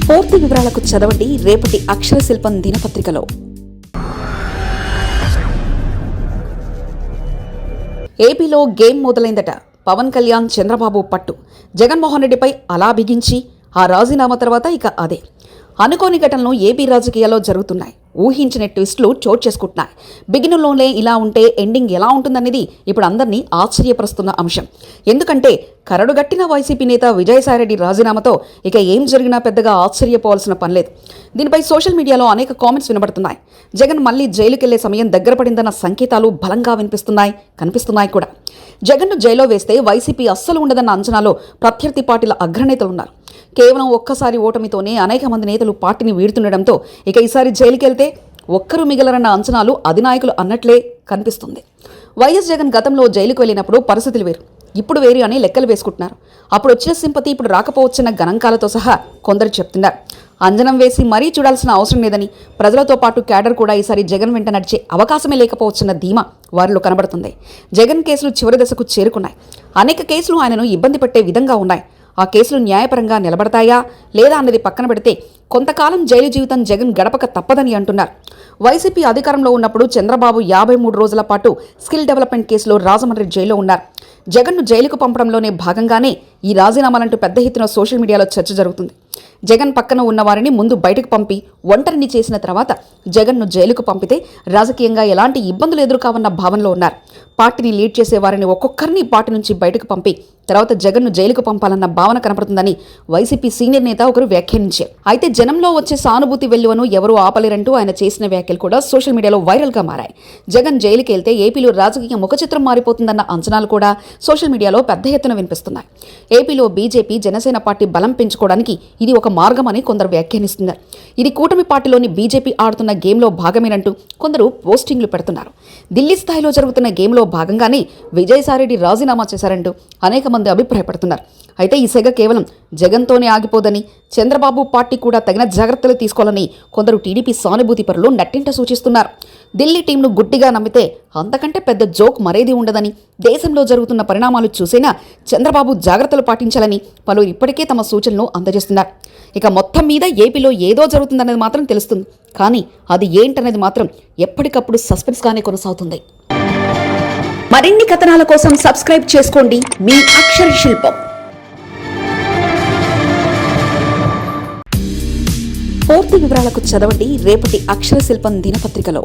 పూర్తి వివరాలకు చదవండి రేపటి అక్షర శిల్పం దినపత్రికలో. ఏపీలో గేమ్ మొదలైందట. పవన్ కళ్యాణ్, చంద్రబాబు పట్టు. జగన్మోహన్ రెడ్డిపై అలా బిగించి ఆ రాజీనామా తర్వాత ఇక అదే. అనుకోని ఘటనలు ఏపీ రాజకీయాల్లో జరుగుతున్నాయి. ఊహించిన ట్విస్టులు చోటు చేసుకుంటున్నాయి. బిగినింగ్లోనే ఇలా ఉంటే ఎండింగ్ ఎలా ఉంటుందనేది ఇప్పుడు అందరినీ ఆశ్చర్యపరుస్తున్న అంశం. ఎందుకంటే కరడుగట్టిన వైసీపీ నేత విజయసాయిరెడ్డి రాజీనామాతో ఇక ఏం జరిగినా పెద్దగా ఆశ్చర్యపోవాల్సిన పనిలేదు. దీనిపై సోషల్ మీడియాలో అనేక కామెంట్స్ వినబడుతున్నాయి. జగన్ మళ్లీ జైలుకెళ్లే సమయం దగ్గర పడిందన్న సంకేతాలు బలంగా కనిపిస్తున్నాయి కూడా. జగన్ను జైల్లో వేస్తే వైసీపీ అస్సలు ఉండదన్న అంచనాలో ప్రత్యర్థి పార్టీల అగ్రనేతలున్నారు. కేవలం ఒక్కసారి ఓటమితోనే అనేక మంది నేతలు పార్టీని వీడుతుండటంతో ఇక ఈసారి జైలుకెళ్తే ఒక్కరు మిగలరన్న అంచనాలు అధినాయకులు అన్నట్లే కనిపిస్తుంది. వైఎస్ జగన్ గతంలో జైలుకు వెళ్ళినప్పుడు పరిస్థితులు వేరు, ఇప్పుడు వేరు అని లెక్కలు వేసుకుంటున్నారు. అప్పుడు వచ్చిన సింపతి ఇప్పుడు రాకపోవచ్చన్న గణాంకాలతో సహా కొందరు చెప్తున్నారు. అంజనం వేసి మరీ చూడాల్సిన అవసరం లేదని, ప్రజలతో పాటు క్యాడర్ కూడా ఈసారి జగన్ వెంట నడిచే అవకాశమే లేకపోవచ్చన్న ధీమా వారిలో కనబడుతుంది. జగన్ కేసులు చివరి దశకు చేరుకున్నాయి. అనేక కేసులు ఆయనను ఇబ్బంది పెట్టే విధంగా ఉన్నాయి. ఆ కేసులు న్యాయపరంగా నిలబడతాయా లేదా అన్నది పక్కన పెడితే కొంతకాలం జైలు జీవితం జగన్ గడపక తప్పదని అంటున్నారు. వైసీపీ అధికారంలో ఉన్నప్పుడు చంద్రబాబు 53 రోజుల పాటు స్కిల్ డెవలప్మెంట్ కేసులో రాజమండ్రి జైల్లో ఉన్నారు. జగన్ను జైలుకు పంపడంలోనే భాగంగానే ఈ రాజీనామాలంటూ పెద్ద ఎత్తున సోషల్ మీడియాలో చర్చ జరుగుతుంది. జగన్ పక్కన ఉన్న వారిని ముందు బయటకు పంపి ఒంటరిని చేసిన తర్వాత జగన్ను జైలుకు పంపితే రాజకీయంగా ఎలాంటి ఇబ్బందులు ఎదురుకావన్న భావనలో ఉన్నారు. పార్టీని లీడ్ చేసే వారిని ఒక్కొక్కరిని పార్టీ నుంచి బయటకు పంపి తర్వాత జగన్ను జైలుకు పంపాలన్న భావన కనపడుతుందని వైసీపీ సీనియర్ నేత ఒకరు వ్యాఖ్యానించారు. అయితే జనంలో వచ్చే సానుభూతి వెల్లువను ఎవరూ ఆపలేరంటూ ఆయన చేసిన వ్యాఖ్యలు కూడా సోషల్ మీడియాలో వైరల్గా మారాయి. జగన్ జైలుకి వెళ్తే ఏపీలో రాజకీయ ముఖచిత్రం మారిపోతుందన్న అంచనాలు కూడా సోషల్ మీడియాలో పెద్ద ఎత్తున వినిపిస్తున్నాయి. ఏపీలో బీజేపీ, జనసేన పార్టీ బలం పెంచుకోవడానికి ఇది ఒక మార్గమని కొందరు వ్యాఖ్యానిస్తున్నారు. ఇది కూటమి పార్టీలోని బీజేపీ ఆడుతున్న గేమ్లో భాగమేనంటూ కొందరు పోస్టింగ్లు పెడుతున్నారు. ఢిల్లీ స్థాయిలో జరుగుతున్న గేమ్లో భాగంగానే విజయసాయిరెడ్డి రాజీనామా చేశారంటూ అనేక మంది అభిప్రాయపడుతున్నారు. అయితే ఈ సెగ కేవలం జగన్తోనే ఆగిపోదని, చంద్రబాబు పార్టీ కూడా తగిన జాగ్రత్తలు తీసుకోవాలని కొందరు టీడీపీ సానుభూతి పరులు నట్టింట సూచిస్తున్నారు. ఢిల్లీ టీంను గుడ్డిగా నమ్మితే అంతకంటే పెద్ద జోక్ మరేది ఉండదని, దేశంలో జరుగుతున్న పరిణామాలు చూసైనా చంద్రబాబు జాగ్రత్తలు పాటించాలని పలువురు ఇప్పటికే తమ సూచనలు అందజేస్తున్నారు. ఇక మొత్తం మీద ఏపీలో ఏదో జరుగుతుందనేది మాత్రం తెలుస్తుంది, కానీ అది ఏంటనేది మాత్రం ఎప్పటికప్పుడు సస్పెన్స్గానే కొనసాగుతుంది. మరిన్ని కథనాల కోసం సబ్స్క్రైబ్ చేసుకోండి మీ అక్షర శిల్పం. పూర్తి వివరాలకు చదవండి రేపటి అక్షర శిల్పం దినపత్రికలో.